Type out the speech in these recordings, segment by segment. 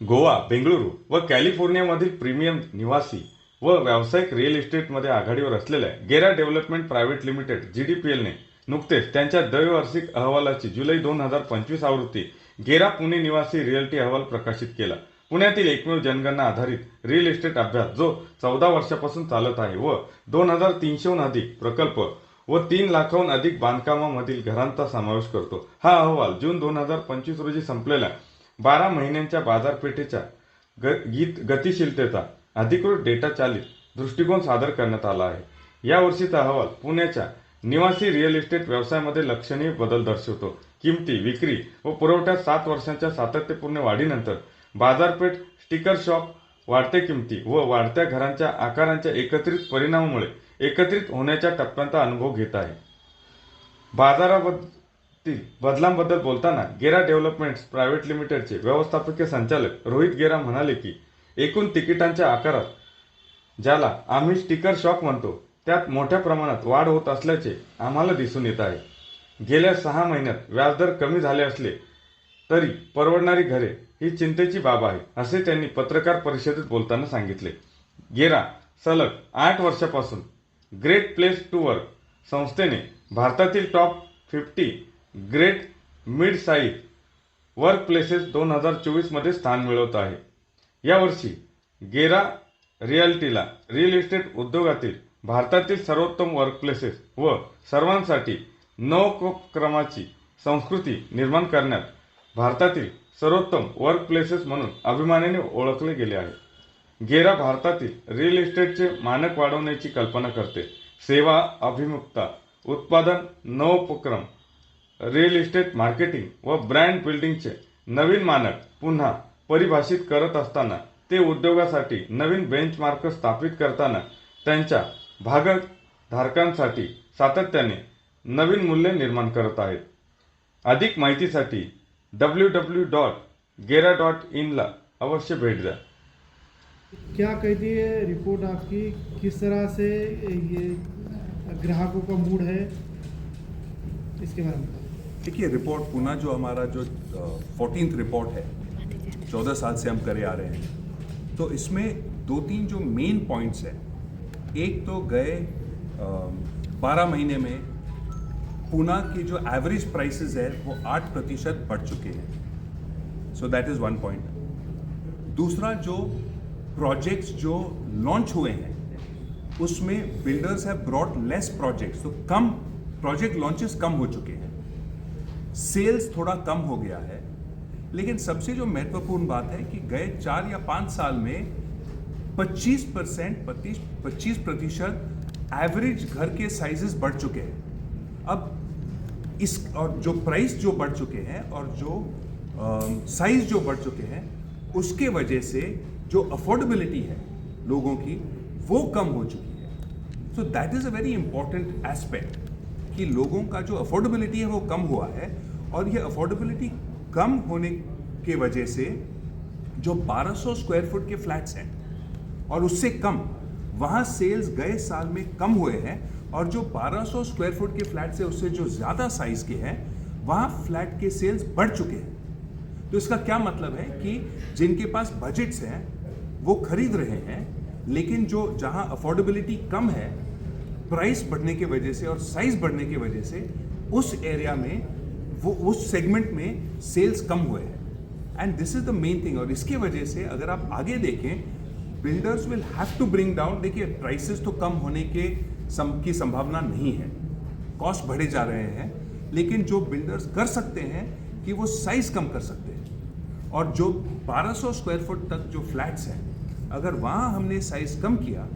गोवा, बेंगळुरू व कॅलिफोर्नियामधील प्रीमियम निवासी व व्यावसायिक रिअल इस्टेटमध्ये आघाडीवर असलेल्या गेरा डेव्हलपमेंट प्रायव्हेट लिमिटेड GDPLने नुकतेच त्यांच्या द्वैवार्षिक अहवालाची जुलै 2025 आवृत्ती गेरा पुणे निवासी रिअल्टी अहवाल प्रकाशित केला. पुण्यातील एकमेव जनगणना आधारित रिअल इस्टेट अभ्यास जो 14 वर्षापासून चालत आहे व 2300हून अधिक प्रकल्प व 3 लाखाहून अधिक बांधकामामधील घरांचा समावेश करतो. हा अहवाल जून 2025 रोजी संपलेल्या 12 महिन्यांच्या बाजारपेठेच्या गतिशीलतेचा अधिकृत डेटा चालित दृष्टिकोन सादर करण्यात आला आहे. या वर्षीचा अहवाल पुण्याच्या निवासी रिअल इस्टेट व्यवसायामध्ये लक्षणीय बदल दर्शवतो. किमती, विक्री व पुरवठ्यात 7 वर्षांच्या सातत्यपूर्ण वाढीनंतर बाजारपेठ स्टिकर शॉक, वाढत्या किमती व वाढत्या घरांच्या आकारांच्या एकत्रित परिणामामुळे एकत्रित होण्याच्या टप्प्यांचा अनुभव घेत आहे. बाजारातील बदलांबद्दल बोलताना गेरा डेव्हलपमेंट्स प्रायव्हेट लिमिटेडचे व्यवस्थापकीय संचालक रोहित गेरा म्हणाले की एकूण तिकिटांच्या आकारात, ज्याला आम्ही स्टिकर शॉक म्हणतो, त्यात मोठ्या प्रमाणात वाढ होत असल्याचे आम्हाला दिसून येत आहे. गेल्या 6 महिन्यात व्याजदर कमी झाले असले तरी परवडणारी घरे ही चिंतेची बाब आहे, असे त्यांनी पत्रकार परिषदेत बोलताना सांगितले. गेरा सलग 8 वर्षापासून ग्रेट प्लेस टू वर्क संस्थेने भारतातील top 50 great mid size work places 2024 मध्ये स्थान मिळवत आहे. यावर्षी गेरा रिअल्टीला रिअल इस्टेट उद्योगातील भारतातील सर्वोत्तम वर्कप्लेसेस व सर्वांसाठी नवोपक्रमाची संस्कृती निर्माण करण्यात भारतातील सर्वोत्तम वर्कप्लेसेस म्हणून अभिमानाने ओळखले गेले आहे. गेरा भारतातील रिअल इस्टेटचे मानक वाढवण्याची कल्पना करते. सेवा अभिमुखता, उत्पादन, नवोपक्रम, रिअल इस्टेट मार्केटिंग व ब्रँड बिल्डिंगचे नवीन मानक पुन्हा परिभाषित करत असताना ते उद्योगासाठी नवीन बेंचमार्क स्थापित करताना त्यांच्या भागधारकांसाठी सातत्याने नवीन मूल्य निर्माण करत आहेत. अधिक माहितीसाठी www.gera.in ला अवश्य भेट द्या. क्या कहती है रिपोर्ट आपकी, किस तरह से ये ग्राहकों का मूड है, इसके बारे में? देखिए, रिपोर्ट पुनः जो हमारा जो 14th रिपोर्ट है, 14 साल से हम करे आ रहे हैं, तो इसमें 2-3 जो मेन पॉइंट्स हैं. एक तो गए 12 महीने में पुणे की जो एवरेज प्राइसेस है वो 8% बढ़ चुके हैं. So that is one point. दूसरा, जो प्रोजेक्ट्स जो लॉन्च हुए हैं उसमें builders have brought less projects, तो कम प्रोजेक्ट लॉन्चेस कम हो चुके हैं. सेल्स थोड़ा कम हो गया है. लेकिन सबसे जो महत्वपूर्ण बात है कि गए 4 या 5 साल में 25% एवरेज घर के साइजेस बढ़ चुके हैं. अब इस और जो प्राइस जो बढ़ चुके हैं और जो साइज जो बढ़ चुके हैं, उसके वजह से जो अफोर्डेबिलिटी है लोगों की वो कम हो चुकी है. So that is a very important aspect कि लोगों का जो अफोर्डेबिलिटी है वो कम हुआ है. और ये अफोर्डेबिलिटी कम होने के वजह से जो 1200 स्क्वायर फुट के फ्लैट्स हैं और उससे कम, वहाँ सेल्स गए साल में कम हुए हैं. और जो 1200 स्क्वायर फुट के फ्लैट्स है उससे जो ज़्यादा साइज के हैं वहाँ फ्लैट के सेल्स बढ़ चुके हैं. तो इसका क्या मतलब है कि जिनके पास बजट्स हैं वो खरीद रहे हैं, लेकिन जो जहाँ अफोर्डेबिलिटी कम है, प्राइस बढ़ने की वजह से और साइज बढ़ने की वजह से उस एरिया में वो उस सेगमेंट में सेल्स कम हुए हैं. And this is the main thing. और इसके वजह से अगर आप आगे देखें, builders will have to bring down. देखिए, प्राइसेस तो कम होने की संभावना नहीं है, कॉस्ट बढ़े जा रहे हैं, लेकिन जो बिल्डर्स कर सकते हैं कि वो साइज कम कर सकते हैं. और जो 1200 स्क्वायर फुट तक जो फ्लैट्स हैं, अगर वहाँ हमने साइज कम किया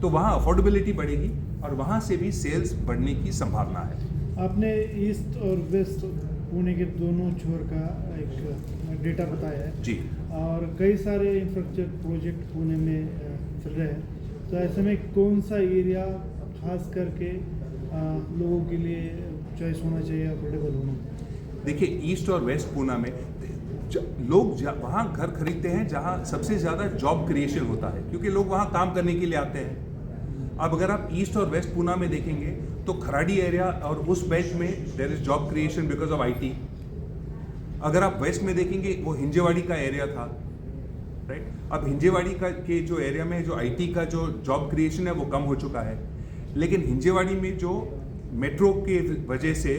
तो वहाँ अफोर्डेबिलिटी बढ़ेगी और वहाँ से भी सेल्स बढ़ने की संभावना है. आपने ईस्ट और वेस्ट पुणे के दोनों छोर का एक डेटा बताया है जी. और कई सारे इंफ्रास्ट्रक्चर प्रोजेक्ट पुणे में चल रहे हैं, तो ऐसे में कौन सा एरिया खास करके लोगों के लिए चॉइस होना चाहिए, अफोर्डेबल होना? देखिए, ईस्ट और वेस्ट पुणे में लोग वहाँ घर खरीदते हैं जहाँ सबसे ज़्यादा जॉब क्रिएशन होता है, क्योंकि लोग वहाँ काम करने के लिए आते हैं. अब अगर आप ईस्ट और वेस्ट पुणे में देखेंगे तो खराड़ी एरिया और उस बेल्ट में there is job creation because of IT. अगर आप वेस्ट में देखेंगे वो हिंजेवाड़ी का एरिया था, राइट। अब हिंजेवाड़ी का के जो एरिया में जो आईटी का जो जॉब क्रिएशन है वो कम हो चुका है, लेकिन हिंजेवाड़ी में जो मेट्रो के वजह से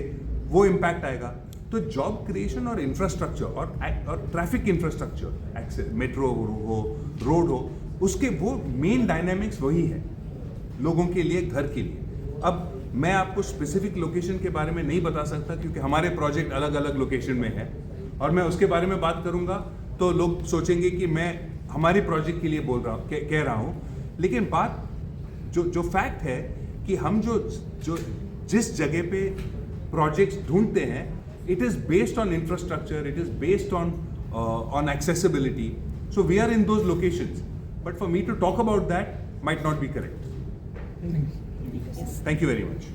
वो इम्पैक्ट आएगा। तो जॉब क्रिएशन और इंफ्रास्ट्रक्चर और ट्रैफिक इंफ्रास्ट्रक्चर, एक्सेस, मेट्रो हो, रोड हो, उसके वो मेन डायनामिक्स वही है लोगों के लिए, घर के लिए। अब मैं आपको स्पेसिफिक लोकेशन के बारे में नहीं बता सकता क्योंकि हमारे प्रोजेक्ट अलग अलग लोकेशन में है, और मैं उसके बारे में बात करूंगा तो लोग सोचेंगे कि मैं हमारे प्रोजेक्ट के लिए बोल रहा हूँ, कह रहा हूँ। लेकिन बात जो फैक्ट है कि हम जो जिस जगह पे प्रोजेक्ट्स ढूंढते हैं, it is based on infrastructure, it is based on accessibility, so we are in those locations, but for me to talk about that might not be correct. Thank you very much.